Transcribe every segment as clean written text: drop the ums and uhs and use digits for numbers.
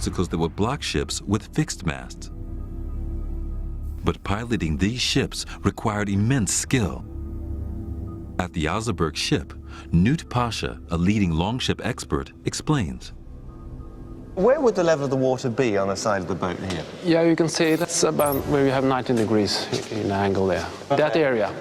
obstacles that would block ships with fixed masts. But piloting these ships required immense skill. At the Azerberg ship, Newt Pasha, a leading longship expert, explains. Where would the level of the water be on the side of the boat here? Yeah, you can see that's about where you have 19 degrees in angle there. Okay. That area,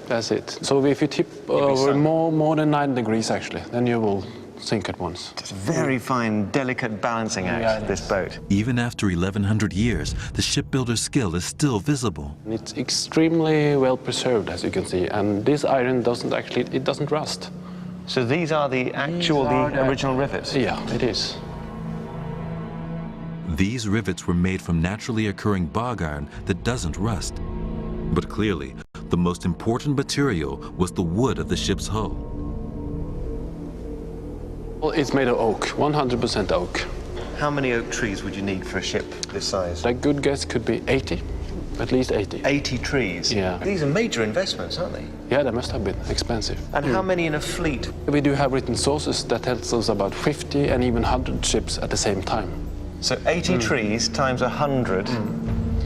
that's it. So if you tip over more than 9 degrees actually, then you will sink at once. It's a very fine, delicate balancing act, this boat. Even after 1,100 years, the shipbuilder's skill is still visible. It's extremely well preserved, as you can see, and this iron doesn't rust. So these are the original rivets? Yeah, it is. These rivets were made from naturally occurring bog iron that doesn't rust. But clearly, the most important material was the wood of the ship's hull. Well, it's made of oak, 100% oak. How many oak trees would you need for a ship this size? A good guess could be 80, at least 80. 80 trees? Yeah. These are major investments, aren't they? Yeah, they must have been expensive. And how many in a fleet? We do have written sources that tells us about 50 and even 100 ships at the same time. So 80 trees times 100,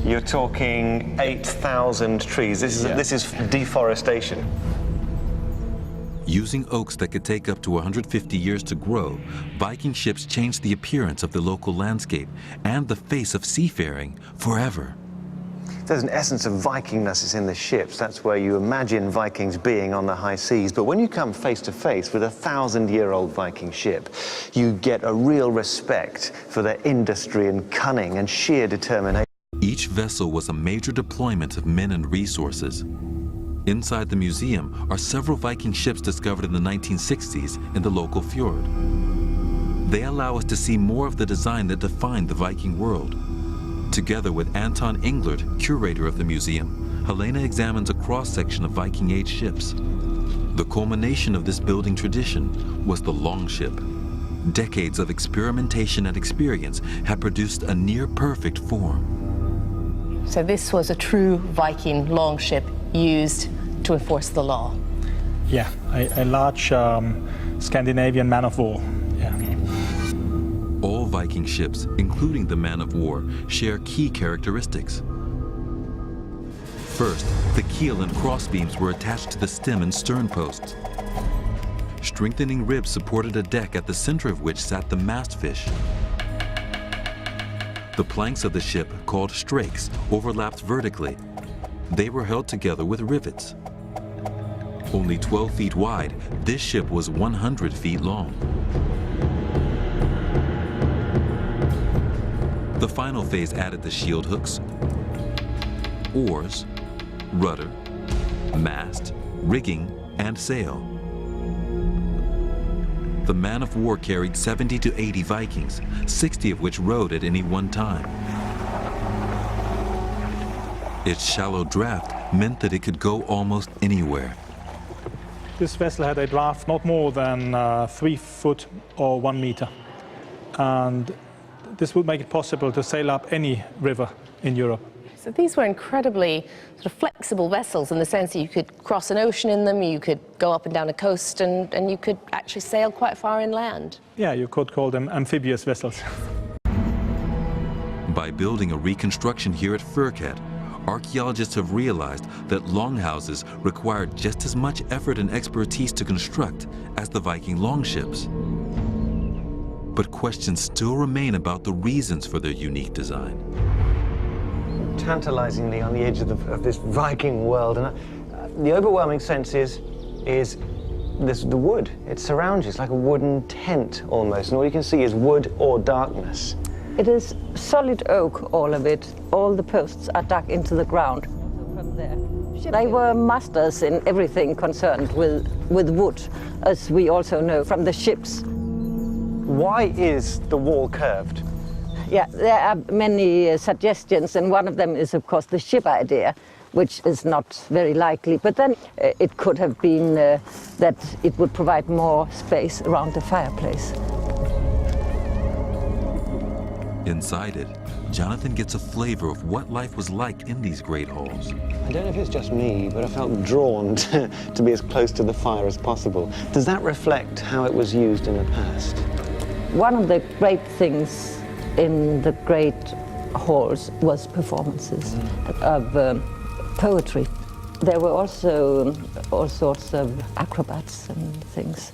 you're talking 8,000 trees. This is deforestation. Using oaks that could take up to 150 years to grow, Viking ships changed the appearance of the local landscape and the face of seafaring forever. There's an essence of Vikingness is in the ships. That's where you imagine Vikings being on the high seas. But when you come face to face with a 1,000-year-old Viking ship, you get a real respect for their industry and cunning and sheer determination. Each vessel was a major deployment of men and resources. Inside the museum are several Viking ships discovered in the 1960s in the local fjord. They allow us to see more of the design that defined the Viking world. Together with Anton Englert, curator of the museum, Helena examines a cross-section of Viking-age ships. The culmination of this building tradition was the longship. Decades of experimentation and experience had produced a near-perfect form. So this was a true Viking longship used to enforce the law? Yeah, a large Scandinavian man of war. Yeah. All Viking ships, including the man of war, share key characteristics. First, the keel and crossbeams were attached to the stem and stern posts. Strengthening ribs supported a deck at the center of which sat the mastfish. The planks of the ship, called strakes, overlapped vertically. They were held together with rivets. Only 12 feet wide, this ship was 100 feet long. The final phase added the shield hooks, oars, rudder, mast, rigging, and sail. The man of war carried 70 to 80 Vikings, 60 of which rowed at any one time. Its shallow draft meant that it could go almost anywhere. This vessel had a draft not more than 3 foot or 1 meter. And this would make it possible to sail up any river in Europe. So these were incredibly sort of flexible vessels in the sense that you could cross an ocean in them, you could go up and down a coast, and you could actually sail quite far inland. Yeah, you could call them amphibious vessels. By building a reconstruction here at Furkat, archaeologists have realized that longhouses required just as much effort and expertise to construct as the Viking longships. But questions still remain about the reasons for their unique design. Tantalizingly on the edge of this Viking world, and the overwhelming sense is the wood. It surrounds you. It's like a wooden tent almost, and all you can see is wood or darkness. It is solid oak, all of it. All the posts are dug into the ground. From there. They were masters in everything concerned with wood, as we also know from the ships. Why is the wall curved? Yeah, there are many suggestions, and one of them is, of course, the ship idea, which is not very likely. But then it could have been that it would provide more space around the fireplace. Inside it, Jonathan gets a flavor of what life was like in these great halls. I don't know if it's just me, but I felt drawn to be as close to the fire as possible. Does that reflect how it was used in the past? One of the great things in the great halls was performances of poetry. There were also all sorts of acrobats and things.